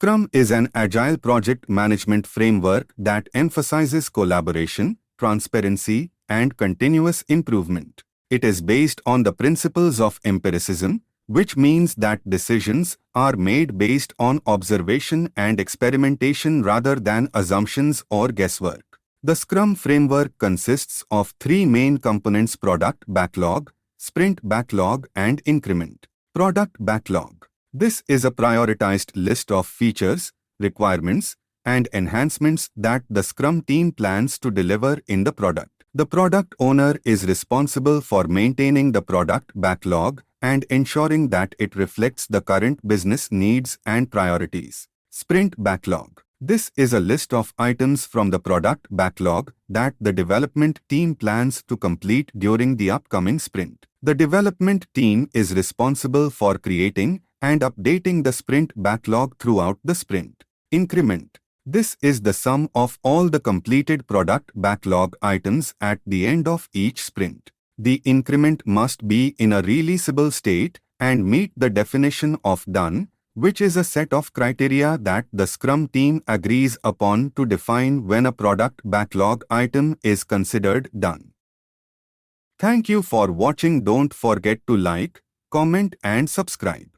Scrum is an agile project management framework that emphasizes collaboration, transparency, and continuous improvement. It is based on the principles of empiricism, which means that decisions are made based on observation and experimentation rather than assumptions or guesswork. The Scrum framework consists of three main components: Product Backlog, Sprint Backlog, and Increment. Product Backlog. This is a prioritized list of features, requirements, and enhancements that the Scrum team plans to deliver in the product. The product owner is responsible for maintaining the product backlog and ensuring that it reflects the current business needs and priorities. Sprint Backlog. This is a list of items from the product backlog that the development team plans to complete during the upcoming sprint. The development team is responsible for creating and updating the sprint backlog throughout the sprint. Increment. This is the sum of all the completed product backlog items at the end of each sprint. The increment must be in a releasable state and meet the definition of done, which is a set of criteria that the Scrum team agrees upon to define when a product backlog item is considered done. Thank you for watching. Don't forget to like, comment, and subscribe.